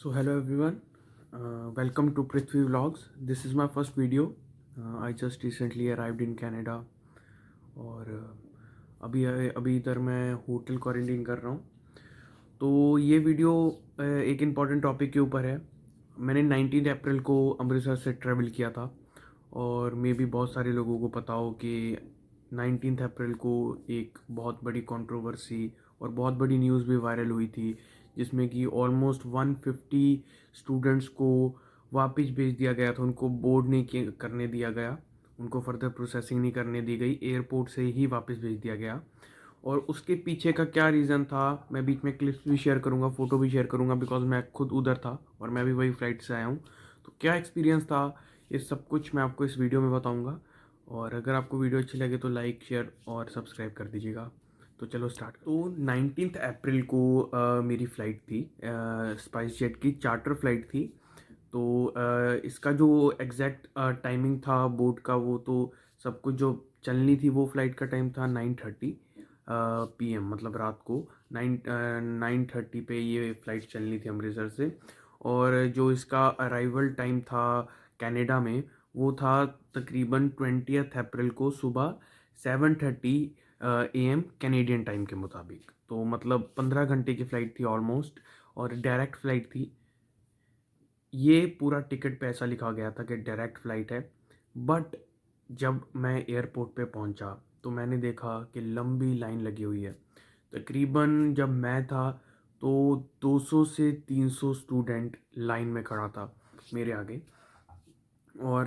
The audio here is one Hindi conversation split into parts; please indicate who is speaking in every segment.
Speaker 1: So hello everyone, welcome to Prithvi Vlogs. This is my first video. I just recently arrived in Canada और अभी अभी इधर मैं होटल क्वारंटीन कर रहा हूँ। तो ये वीडियो एक इम्पॉर्टेंट टॉपिक के ऊपर है। मैंने 19 अप्रैल को अमृतसर से ट्रैवल किया था और मे भी बहुत सारे लोगों को पता हो कि 19 अप्रैल को एक बहुत बड़ी कंट्रोवर्सी और बहुत बड़ी न्यूज़ भी वायरल हुई थी, जिसमें कि ऑलमोस्ट 150 स्टूडेंट्स को वापस भेज दिया गया था। उनको बोर्ड नहीं करने दिया गया, उनको फर्दर प्रोसेसिंग नहीं करने दी गई, एयरपोर्ट से ही वापस भेज दिया गया। और उसके पीछे का क्या रीज़न था, मैं बीच में क्लिप्स भी शेयर करूँगा, फ़ोटो भी शेयर करूँगा, बिकॉज मैं खुद उधर था और मैं भी वही फ्लाइट से आया हूँ। तो क्या एक्सपीरियंस था, ये सब कुछ मैं आपको इस वीडियो में बताऊँगा। और अगर आपको वीडियो अच्छी लगे तो लाइक, शेयर और सब्सक्राइब कर दीजिएगा। तो चलो स्टार्ट। तो 19 अप्रैल को मेरी फ़्लाइट थी, स्पाइस जेट की चार्टर फ़्लाइट थी। तो इसका जो एग्जैक्ट टाइमिंग था बोट का, वो तो सब कुछ जो चलनी थी वो फ़्लाइट का टाइम था 9:30 PM, मतलब रात को 9:30 पे ये फ़्लाइट चलनी थी अमृतसर से। और जो इसका अराइवल टाइम था कनाडा में, वो था तकरीबन 20 अप्रैल को सुबह 7:30 AM कैनेडियन टाइम के मुताबिक। तो मतलब 15 घंटे की फ़्लाइट थी ऑलमोस्ट, और डायरेक्ट फ़्लाइट थी। ये पूरा टिकट पे ऐसा लिखा गया था कि डायरेक्ट फ़्लाइट है, बट जब मैं एयरपोर्ट पे पहुंचा तो मैंने देखा कि लंबी लाइन लगी हुई है। तकरीबन जब मैं था तो 200 से 300 स्टूडेंट लाइन में खड़ा था मेरे आगे। और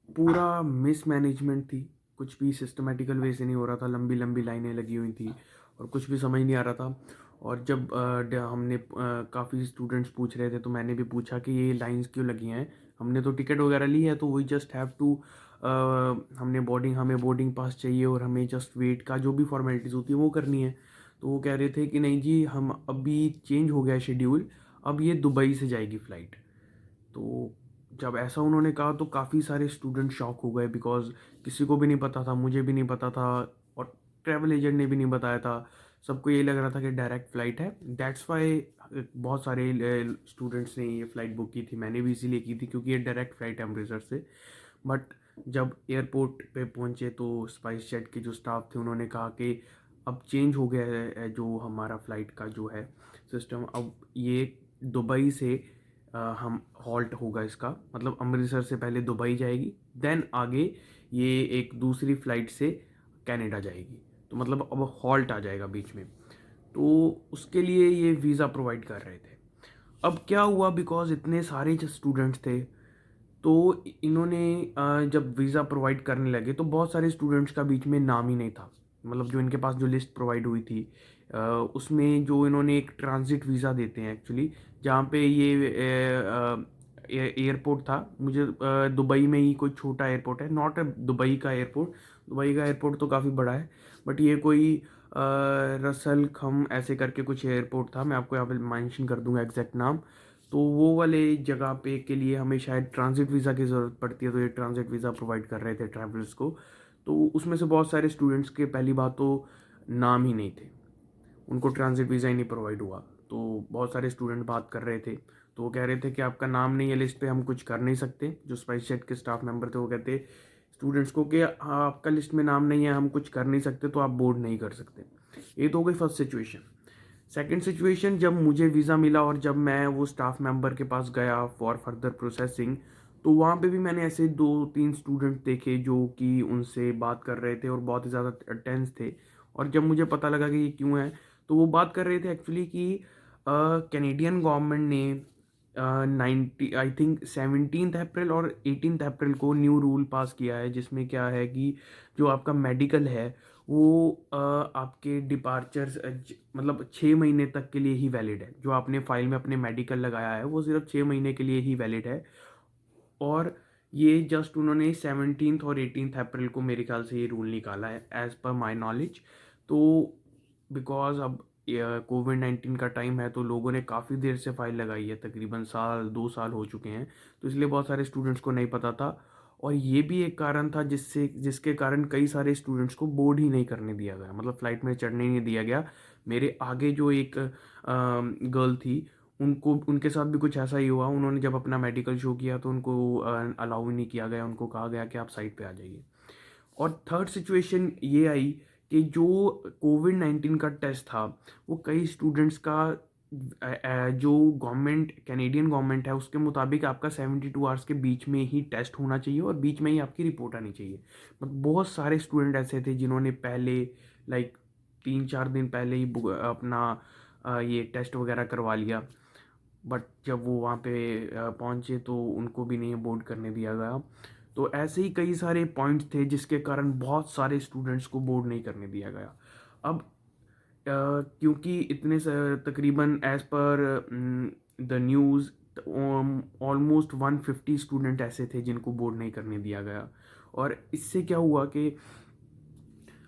Speaker 1: पूरा मिसमैनेजमेंट थी, कुछ भी सिस्टमेटिकल वे से नहीं हो रहा था, लंबी लंबी लाइनें लगी हुई थी और कुछ भी समझ नहीं आ रहा था। और जब हमने काफ़ी स्टूडेंट्स पूछ रहे थे तो मैंने भी पूछा कि ये लाइंस क्यों लगी हैं, हमने तो टिकट वगैरह ली है, तो वी जस्ट हैव टू हमें बोर्डिंग पास चाहिए और हमें जस्ट वेट का जो भी फॉर्मेलिटीज़ होती है वो करनी है। तो वो कह रहे थे कि नहीं जी, हम अभी चेंज हो गया शेड्यूल, अब ये दुबई से जाएगी फ़्लाइट। तो जब ऐसा उन्होंने कहा तो काफ़ी सारे स्टूडेंट शॉक हो गए, बिकॉज़ किसी को भी नहीं पता था, मुझे भी नहीं पता था और ट्रैवल एजेंट ने भी नहीं बताया था। सबको यही लग रहा था कि डायरेक्ट फ़्लाइट है। दैट्स वाई बहुत सारे स्टूडेंट्स ने ये फ़्लाइट बुक की थी। मैंने भी इसीलिए की थी क्योंकि ये डायरेक्ट फ़्लाइट है अमृतसर से। बट जब एयरपोर्ट पे पहुंचे तो स्पाइस जेट के जो स्टाफ थे उन्होंने कहा कि अब चेंज हो गया है जो हमारा फ़्लाइट का जो है सिस्टम, अब ये दुबई से हम हॉल्ट होगा इसका, मतलब अमृतसर से पहले दुबई जाएगी, देन आगे ये एक दूसरी फ़्लाइट से कनाडा जाएगी। तो मतलब अब हॉल्ट आ जाएगा बीच में। तो उसके लिए ये वीज़ा प्रोवाइड कर रहे थे। अब क्या हुआ, बिकॉज इतने सारे जो स्टूडेंट्स थे, तो इन्होंने जब वीज़ा प्रोवाइड करने लगे तो बहुत सारे स्टूडेंट्स का बीच में नाम ही नहीं था। मतलब जो इनके पास जो लिस्ट प्रोवाइड हुई थी, उसमें जो इन्होंने एक ट्रांजिट वीज़ा देते हैं एक्चुअली, जहाँ पे ये एयरपोर्ट था, मुझे दुबई में ही कोई छोटा एयरपोर्ट है, नॉट दुबई का एयरपोर्ट। दुबई का एयरपोर्ट तो काफ़ी बड़ा है, बट ये कोई रसल खम ऐसे करके कुछ एयरपोर्ट था, मैं आपको यहाँ पे मेंशन कर दूंगा एग्जैक्ट नाम। तो वो वाले जगह पे के लिए हमें शायद ट्रांजिट वीज़ा की ज़रूरत पड़ती है, तो ये ट्रांजिट वीज़ा प्रोवाइड कर रहे थे ट्रैवलर्स को। तो उसमें से बहुत सारे स्टूडेंट्स के पहली बात तो नाम ही नहीं थे, उनको ट्रांजिट वीज़ा ही नहीं प्रोवाइड हुआ। तो बहुत सारे स्टूडेंट बात कर रहे थे, तो वो कह रहे थे कि आपका नाम नहीं है लिस्ट पे, हम कुछ कर नहीं सकते। जो स्पाइस जेट के स्टाफ मेंबर थे वो कहते स्टूडेंट्स को कि हाँ, आपका लिस्ट में नाम नहीं है, हम कुछ कर नहीं सकते, तो आप बोर्ड नहीं कर सकते। ये तो हो गई फर्स्ट सिचुएशन। सेकेंड सिचुएशन, जब मुझे वीज़ा मिला और जब मैं वो स्टाफ मेंबर के पास गया फॉर फर्दर प्रोसेसिंग, तो वहाँ पे भी मैंने ऐसे 2-3 स्टूडेंट देखे जो कि उनसे बात कर रहे थे और बहुत ही ज़्यादा टेंस थे। और जब मुझे पता लगा कि ये क्यों है, तो वो बात कर रहे थे एक्चुअली कि कैनेडियन गवर्नमेंट ने 17 अप्रैल और 18 अप्रैल को न्यू रूल पास किया है, जिसमें क्या है कि जो आपका मेडिकल है वो आपके डिपार्चर्स मतलब 6 महीने तक के लिए ही वैलिड है। जो आपने फाइल में अपने मेडिकल लगाया है वो सिर्फ 6 महीने के लिए ही वैलिड है। और ये जस्ट उन्होंने 17 और 18 अप्रैल को मेरे ख्याल से ये रूल निकाला है एज़ पर माई नॉलेज। तो बिकॉज अब कोविड-19 का टाइम है, तो लोगों ने काफ़ी देर से फाइल लगाई है, तकरीबन 1-2 साल हो चुके हैं, तो इसलिए बहुत सारे स्टूडेंट्स को नहीं पता था। और ये भी एक कारण था जिसके कारण कई सारे स्टूडेंट्स को बोर्ड ही नहीं करने दिया गया, मतलब फ़्लाइट में चढ़ने ही नहीं दिया गया। मेरे आगे जो एक गर्ल थी, उनको उनके साथ भी कुछ ऐसा ही हुआ। उन्होंने जब अपना मेडिकल शो किया तो उनको अलाउ ही नहीं किया गया, उनको कहा गया कि आप साइड पे आ जाइए। और थर्ड सिचुएशन ये आई कि जो कोविड-19 का टेस्ट था, वो कई स्टूडेंट्स का जो गवर्नमेंट कैनेडियन गवर्नमेंट है उसके मुताबिक आपका 72 आवर्स के बीच में ही टेस्ट होना चाहिए और बीच में ही आपकी रिपोर्ट आनी चाहिए। बट बहुत सारे स्टूडेंट ऐसे थे जिन्होंने पहले लाइक 3-4 दिन पहले ही अपना ये टेस्ट वगैरह करवा लिया। बट जब वो वहाँ पे पहुँचे तो उनको भी नहीं बोर्ड करने दिया गया। तो ऐसे ही कई सारे पॉइंट्स थे जिसके कारण बहुत सारे स्टूडेंट्स को बोर्ड नहीं करने दिया गया। अब क्योंकि तकरीबन as per the news almost 150 student ऐसे थे जिनको बोर्ड नहीं करने दिया गया। और इससे क्या हुआ कि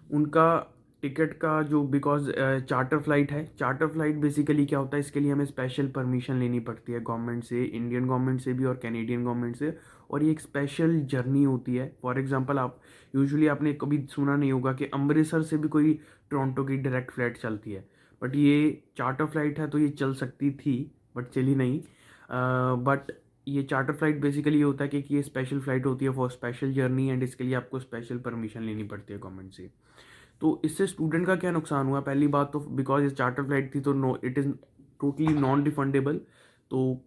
Speaker 1: उनका टिकट का जो बिकॉज चार्टर फ्लाइट है, चार्टर फ्लाइट बेसिकली क्या होता है, इसके लिए हमें स्पेशल परमिशन लेनी पड़ती है गवर्नमेंट से, इंडियन गवर्नमेंट से भी और कैनेडियन गवर्नमेंट से। और ये एक स्पेशल जर्नी होती है। फॉर एग्जांपल आप यूजुअली आपने कभी सुना नहीं होगा कि अमृतसर से भी कोई टोरंटो की डायरेक्ट फ़्लाइट चलती है। बट ये चार्टर फ्लाइट है तो ये चल सकती थी बट चली नहीं। बट ये चार्टर फ्लाइट बेसिकली ये होता है कि ये स्पेशल फ़्लाइट होती है फॉर स्पेशल जर्नी एंड इसके लिए आपको स्पेशल परमिशन लेनी पड़ती है गवर्नमेंट से। तो इससे स्टूडेंट का क्या नुकसान हुआ, पहली बात तो बिकॉज ये चार्टर फ्लाइट थी तो no it is totally non refundable. तो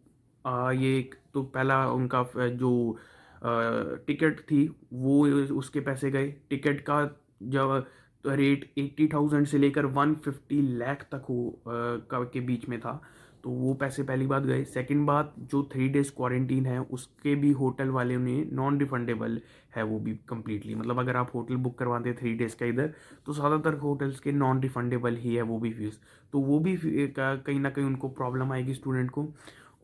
Speaker 1: ये तो पहला उनका जो टिकट थी वो उसके पैसे गए। टिकट का जब रेट 80,000 से लेकर 150 लाख तक के बीच में था, तो वो पैसे पहली बात गए। सेकंड बात, जो 3 डेज़ क्वारंटीन है उसके भी होटल वाले ने नॉन रिफंडेबल है वो भी कम्प्लीटली। मतलब अगर आप होटल बुक करवाते हैं 3 डेज़ का इधर, तो ज़्यादातर होटल्स के नॉन रिफंडेबल ही है वो भी फीस। तो वो भी कहीं ना कहीं उनको प्रॉब्लम आएगी स्टूडेंट को।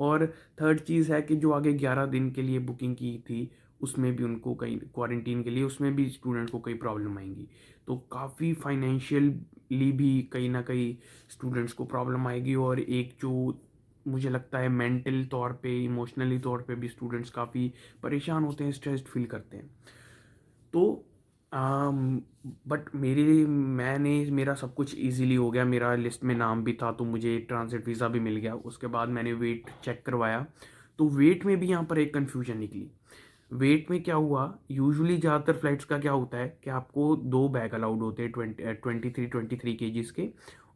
Speaker 1: और थर्ड चीज़ है कि जो आगे 11 दिन के लिए बुकिंग की थी उसमें भी उनको कहीं क्वारंटीन के लिए उसमें भी स्टूडेंट को कई प्रॉब्लम आएंगी। तो काफ़ी फाइनेंशियली भी कहीं ना कहीं स्टूडेंट्स को प्रॉब्लम आएगी। और एक जो मुझे लगता है मेंटल तौर पे, इमोशनली तौर पे भी स्टूडेंट्स काफ़ी परेशान होते हैं, स्ट्रेस्ड फील करते हैं। तो बट मेरा सब कुछ इजीली हो गया, मेरा लिस्ट में नाम भी था तो मुझे ट्रांजिट वीज़ा भी मिल गया। उसके बाद मैंने वेट चेक करवाया, तो वेट में भी यहाँ पर एक कन्फ्यूजन निकली। वेट में क्या हुआ, यूजुअली ज़्यादातर फ्लाइट्स का क्या होता है कि आपको 2 बैग अलाउड होते हैं 23 केजीज़ के,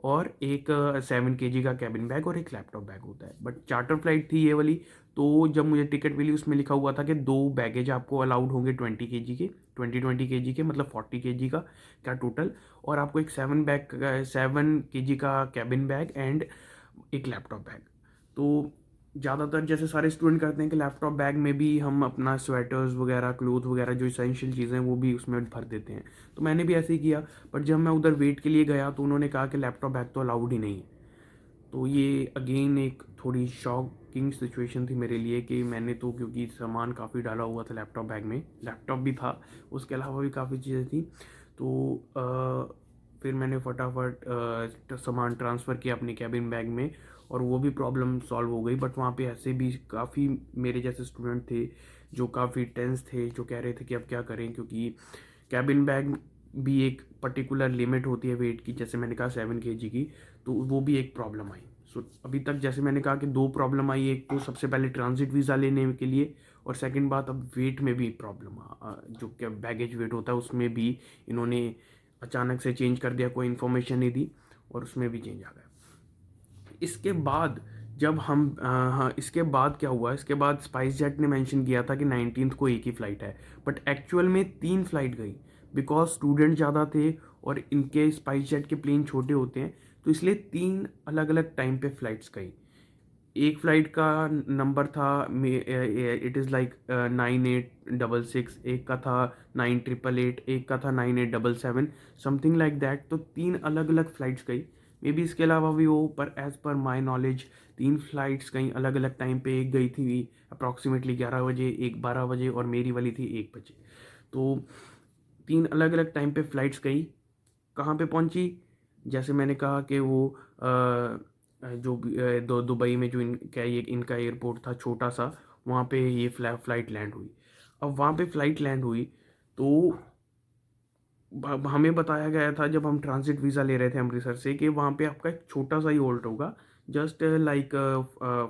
Speaker 1: और एक 7 केजी का कैबिन बैग और एक लैपटॉप बैग होता है। बट चार्टर फ्लाइट थी ये वाली, तो जब मुझे टिकट मिली उसमें लिखा हुआ था कि 2 बैगेज आपको अलाउड होंगे 20 केजी के, 20 केजी के मतलब 40 केजी का टोटल। और आपको एक 7 केजी का कैबिन बैग एंड एक लैपटॉप बैग। तो ज़्यादातर जैसे सारे स्टूडेंट करते हैं कि लैपटॉप बैग में भी हम अपना स्वेटर्स वगैरह, क्लोथ वगैरह, जो इसेंशियल चीज़ें हैं वो भी उसमें भर देते हैं। तो मैंने भी ऐसे ही किया। बट जब मैं उधर वेट के लिए गया तो उन्होंने कहा कि लैपटॉप बैग तो अलाउड ही नहीं है। तो ये अगेन एक थोड़ी शॉकिंग सिचुएशन थी मेरे लिए कि मैंने तो, क्योंकि सामान काफ़ी डाला हुआ था लैपटॉप बैग में, लैपटॉप भी था, उसके अलावा भी काफ़ी चीज़ें थी। तो फिर मैंने फटाफट सामान ट्रांसफ़र किया अपने कैबिन बैग में और वो भी प्रॉब्लम सॉल्व हो गई। बट वहाँ पे ऐसे भी काफ़ी मेरे जैसे स्टूडेंट थे जो काफ़ी टेंस थे, जो कह रहे थे कि अब क्या करें, क्योंकि कैबिन बैग भी एक पर्टिकुलर लिमिट होती है वेट की, जैसे मैंने कहा 7 केजी की, तो वो भी एक प्रॉब्लम आई। सो अभी तक जैसे मैंने कहा कि 2 प्रॉब्लम आई, एक तो सबसे पहले ट्रांजिट वीज़ा लेने के लिए, और सेकंड बात अब वेट में भी प्रॉब्लम, जो क्या बैगेज वेट होता है उसमें भी इन्होंने अचानक से चेंज कर दिया, कोई इन्फॉर्मेशन नहीं दी और उसमें भी चेंज आ गया। इसके बाद जब हम हाँ, इसके बाद क्या हुआ, इसके बाद स्पाइस जेट ने मेंशन किया था कि 19 को एक ही फ़्लाइट है, बट एक्चुअल में 3 फ्लाइट गई। बिकॉज स्टूडेंट ज़्यादा थे और इनके स्पाइस जेट के प्लेन छोटे होते हैं, तो इसलिए 3 अलग अलग टाइम पे फ़्लाइट्स गई। एक फ़्लाइट का नंबर था, इट इज़ लाइक 9866, एक का था 9888, एक का था 9877, समथिंग लाइक दैट। तो 3 अलग अलग फ़्लाइट्स गई। मे बी इसके अलावा भी हो, पर as per my knowledge 3 flights कहीं अलग अलग टाइम पे, एक गई थी अप्रॉक्सीमेटली 11 बजे, एक 12 बजे और मेरी वाली थी 1 बजे। तो 3 अलग अलग टाइम पे फ़्लाइट्स गई। कहाँ पे पहुंची, जैसे मैंने कहा कि वो जो दुबई में जो इनका ये इनका एयरपोर्ट था छोटा सा, वहाँ पे ये फ़्लाइट लैंड हुई। अब वहाँ पे फ़्लाइट लैंड हुई तो हमें बताया गया था जब हम ट्रांजिट वीज़ा ले रहे थे अमृतसर से कि वहाँ पे आपका एक छोटा सा ही होल्ट होगा, जस्ट लाइक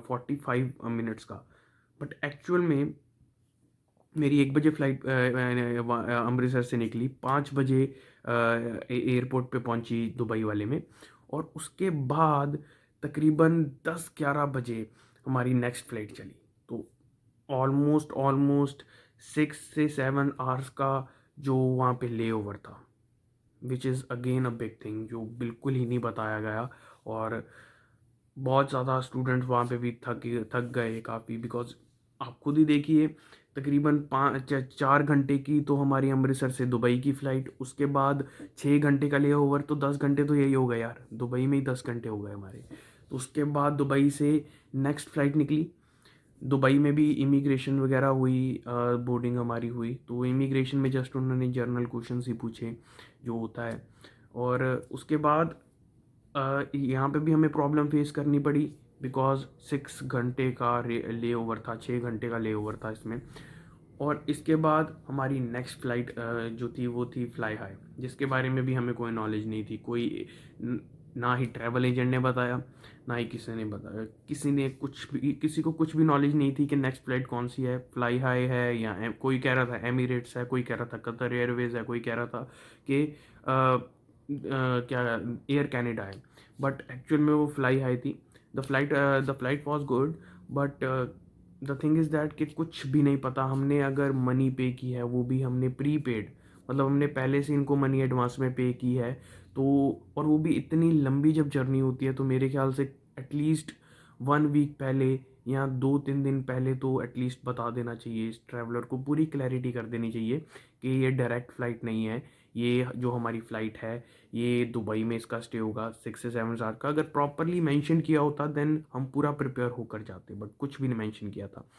Speaker 1: 45 मिनट्स का। बट एक्चुअल में मेरी 1 बजे फ़्लाइट अमृतसर से निकली, 5 बजे एयरपोर्ट पे पहुंची दुबई वाले में, और उसके बाद तकरीबन 10-11 बजे हमारी नेक्स्ट फ़्लाइट चली। तो ऑलमोस्ट ऑलमोस्ट 6 से 7 आवर्स का जो वहाँ पे ले ओवर था, which is again a big thing, जो बिल्कुल ही नहीं बताया गया। और बहुत ज़्यादा स्टूडेंट्स वहाँ पे भी थक गए काफ़ी, बिकॉज आप खुद ही देखिए, तकरीबन 4 घंटे की तो हमारी अमृतसर से दुबई की फ़्लाइट, उसके बाद 6 घंटे का ले ओवर, तो 10 घंटे तो यही हो गए यार, दुबई में ही 10 घंटे हो गए हमारे। तो उसके बाद दुबई से नेक्स्ट फ़्लाइट निकली। दुबई में भी इमिग्रेशन वगैरह हुई, बोर्डिंग हमारी हुई, तो इमिग्रेशन में जस्ट उन्होंने जर्नल क्वेश्चन ही पूछे जो होता है। और उसके बाद यहाँ पे भी हमें प्रॉब्लम फेस करनी पड़ी, बिकॉज 6 घंटे का ले ओवर था, 6 घंटे का ले ओवर था इसमें। और इसके बाद हमारी नेक्स्ट फ़्लाइट जो थी वो थी फ्लाई हाई, जिसके बारे में भी हमें कोई नॉलेज नहीं थी, ना ही ट्रैवल एजेंट ने बताया, ना ही किसी ने बताया, किसी को कुछ भी नॉलेज नहीं थी कि नेक्स्ट फ़्लाइट कौन सी है, फ्लाई हाई है या कोई कह रहा था एमिरेट्स है, कोई कह रहा था कतर एयरवेज़ है, कोई कह रहा था कि क्या एयर कैनेडा है। बट एक्चुअल में वो फ्लाई हाई थी। The flight was good, but the thing is that कि कुछ भी नहीं पता। हमने अगर मनी पे की है, वो भी हमने प्री पेड, मतलब हमने पहले से इनको मनी एडवांस में पे की है। तो और वो भी इतनी लंबी जब जर्नी होती है, तो मेरे ख्याल से एटलीस्ट 1 वीक पहले या 2-3 दिन पहले तो एटलीस्ट बता देना चाहिए, इस ट्रैवलर को पूरी क्लैरिटी कर देनी चाहिए कि ये डायरेक्ट फ़्लाइट नहीं है, ये जो हमारी फ़्लाइट है ये दुबई में इसका स्टे होगा 6 से 7 आवर का। अगर प्रॉपरली मेंशन किया होता देन हम पूरा प्रिपेयर होकर जाते, बट कुछ भी नहीं मेंशन किया था।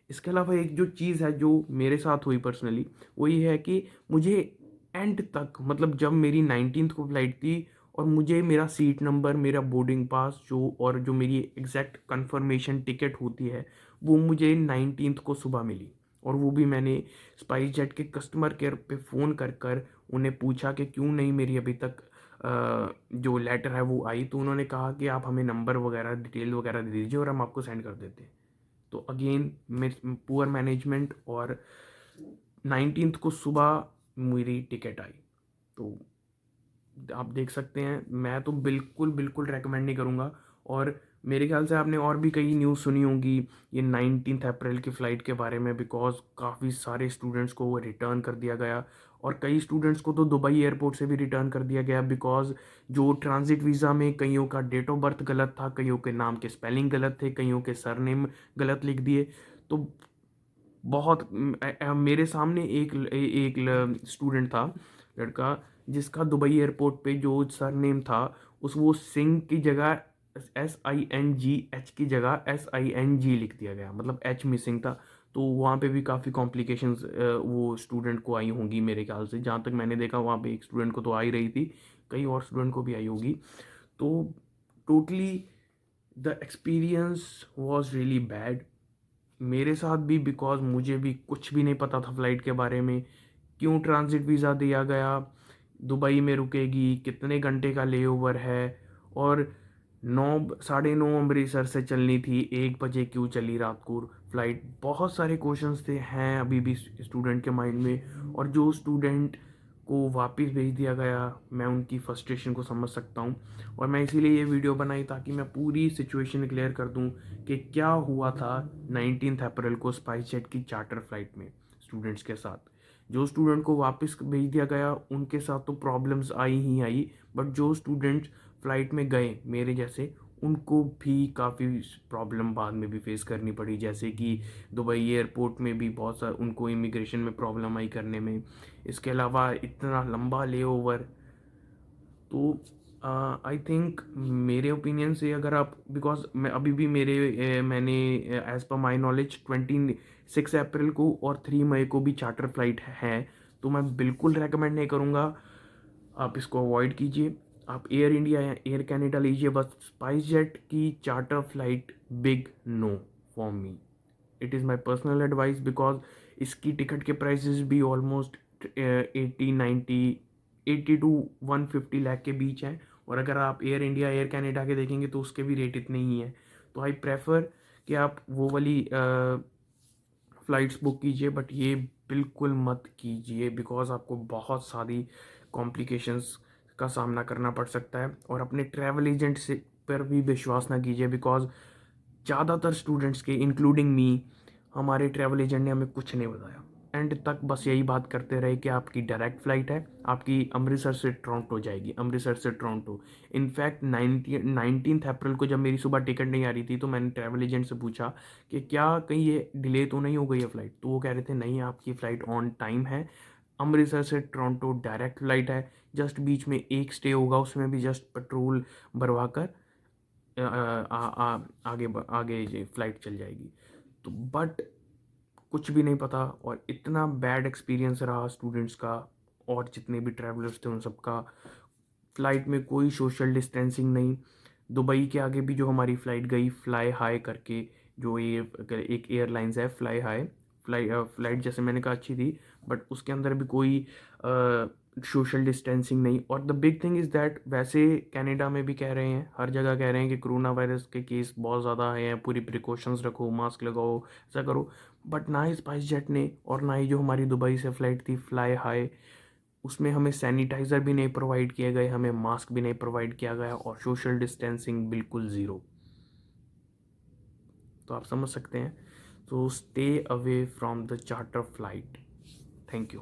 Speaker 1: इसके अलावा एक जो चीज़ है जो मेरे साथ हुई पर्सनली, वो ये है कि मुझे एंड तक, मतलब जब मेरी 19th को फ़्लाइट थी और मुझे मेरा सीट नंबर, मेरा बोर्डिंग पास जो, और जो मेरी एग्जैक्ट कंफर्मेशन टिकट होती है, वो मुझे 19th को सुबह मिली। और वो भी मैंने स्पाइस जेट के कस्टमर केयर पे फ़ोन कर कर उन्हें पूछा कि क्यों नहीं मेरी अभी तक जो लेटर है वो आई। तो उन्होंने कहा कि आप हमें नंबर वगैरह डिटेल वगैरह दे दीजिए और हम आपको सेंड कर देते हैं। तो अगेन पुअर मैनेजमेंट, और 19th को सुबह मेरी टिकट आई। तो आप देख सकते हैं, मैं तो बिल्कुल बिल्कुल रेकमेंड नहीं करूँगा। और मेरे ख्याल से आपने और भी कई न्यूज़ सुनी होंगी ये 19 अप्रैल की फ़्लाइट के बारे में, बिकॉज काफ़ी सारे स्टूडेंट्स को वो रिटर्न कर दिया गया, और कई स्टूडेंट्स को तो दुबई एयरपोर्ट से भी रिटर्न कर दिया गया, बिकॉज जो ट्रांजिट वीज़ा में कईयों का डेट ऑफ बर्थ गलत था, कईयों के नाम के स्पेलिंग गलत थे, कईयों के सरनेम गलत लिख दिए। तो बहुत मेरे सामने एक स्टूडेंट था, लड़का, जिसका दुबई एयरपोर्ट पे जो सरनेम था, उस वो सिंह की जगह SINGH की जगह SING लिख दिया गया, मतलब H मिसिंग था। तो वहाँ पे भी काफ़ी कॉम्प्लिकेशंस वो स्टूडेंट को आई होंगी मेरे ख्याल से, जहाँ तक मैंने देखा वहाँ पे एक स्टूडेंट को तो आ ही रही थी, कई और स्टूडेंट को भी आई होगी। तो totally the experience was really bad मेरे साथ भी, बिकॉज मुझे भी कुछ भी नहीं पता था फ़्लाइट के बारे में, क्यों ट्रांजिट वीज़ा दिया गया, दुबई में रुकेगी, कितने घंटे का लेओवर है, और 9, 9:30 अमृतसर से चलनी थी, 1 बजे क्यों चली रात को फ़्लाइट। बहुत सारे क्वेश्चंस थे, हैं अभी भी स्टूडेंट के माइंड में। और जो स्टूडेंट को वापस भेज दिया गया, मैं उनकी फ्रस्ट्रेशन को समझ सकता हूँ। और मैं इसीलिए ये वीडियो बनाई ताकि मैं पूरी सिचुएशन क्लियर कर दूँ कि क्या हुआ था 19 अप्रैल को स्पाइस जेट की चार्टर फ्लाइट में स्टूडेंट्स के साथ। जो स्टूडेंट को वापस भेज दिया गया उनके साथ तो problems I he I, but जो स्टूडेंट्स फ़्लाइट में गए मेरे जैसे, उनको भी काफ़ी प्रॉब्लम बाद में भी फेस करनी पड़ी, जैसे कि दुबई एयरपोर्ट में भी बहुत सारा उनको इमिग्रेशन में प्रॉब्लम आई करने में। इसके अलावा इतना लंबा लेओवर। तो आई थिंक मेरे ओपिनियन से, अगर आप, बिकॉज मैं अभी भी मैंने एज़ पर माई नॉलेज 26 अप्रैल को और 3 मई को भी चार्टर फ्लाइट है, तो मैं बिल्कुल रेकमेंड नहीं करूँगा, आप इसको अवॉइड कीजिए। आप एयर इंडिया या एयर कैनेडा लीजिए, बस स्पाइस जेट की charter flight big no for me. It is my personal advice, because इसकी टिकट के प्राइसेस भी ऑलमोस्ट 80-90, 80 to 150 लाख के बीच हैं। और अगर आप एयर इंडिया एयर कैनेडा के देखेंगे तो उसके भी रेट इतने ही हैं। तो आई प्रेफर कि आप वो वाली फ़्लाइट्स बुक कीजिए, बट ये बिल्कुल मत कीजिए बिकॉज़ आपको बहुत सारी कॉम्प्लिकेशंस का सामना करना पड़ सकता है। और अपने ट्रैवल एजेंट से पर भी विश्वास ना कीजिए बिकॉज़ ज़्यादातर स्टूडेंट्स के इंक्लूडिंग मी, हमारे ट्रैवल एजेंट ने हमें कुछ नहीं बताया। एंड तक बस यही बात करते रहे कि आपकी डायरेक्ट फ़्लाइट है, आपकी अमृतसर से टोरंटो जाएगी, अमृतसर से टोरंटो। इनफैक्ट 19th अप्रैल को जब मेरी सुबह टिकट नहीं आ रही थी तो मैंने ट्रैवल एजेंट से पूछा कि क्या कहीं ये डिले तो नहीं हो गई है फ़्लाइट। तो वो कह रहे थे नहीं, आपकी फ़्लाइट ऑन टाइम है, अमृतसर से टोरंटो डायरेक्ट फ़्लाइट है, जस्ट बीच में एक स्टे होगा, उसमें भी जस्ट पेट्रोल भरवा कर आगे ये फ़्लाइट चल जाएगी। तो बट कुछ भी नहीं पता, और इतना बैड एक्सपीरियंस रहा स्टूडेंट्स का और जितने भी ट्रैवलर्स थे उन सबका। फ़्लाइट में कोई सोशल डिस्टेंसिंग नहीं। दुबई के आगे भी जो हमारी फ़्लाइट गई फ्लाई हाई करके, जो ये एक एयरलाइंस है फ्लाई हाई, फ़्लाइट जैसे मैंने कहा अच्छी थी, बट उसके अंदर भी कोई सोशल डिस्टेंसिंग नहीं। और the big thing is that वैसे कनाडा में भी कह रहे हैं, हर जगह कह रहे हैं कि कोरोना वायरस के केस बहुत ज़्यादा हैं, पूरी प्रिकॉशंस रखो, मास्क लगाओ, ऐसा करो। बट ना ही स्पाइस जेट ने और ना ही जो हमारी दुबई से फ़्लाइट थी फ्लाई हाई, उसमें हमें सैनिटाइज़र भी नहीं प्रोवाइड किए गए, हमें मास्क भी नहीं प्रोवाइड किया गया, और सोशल डिस्टेंसिंग बिल्कुल ज़ीरो। तो आप समझ सकते हैं। तो stay away from the charter flight. Thank you.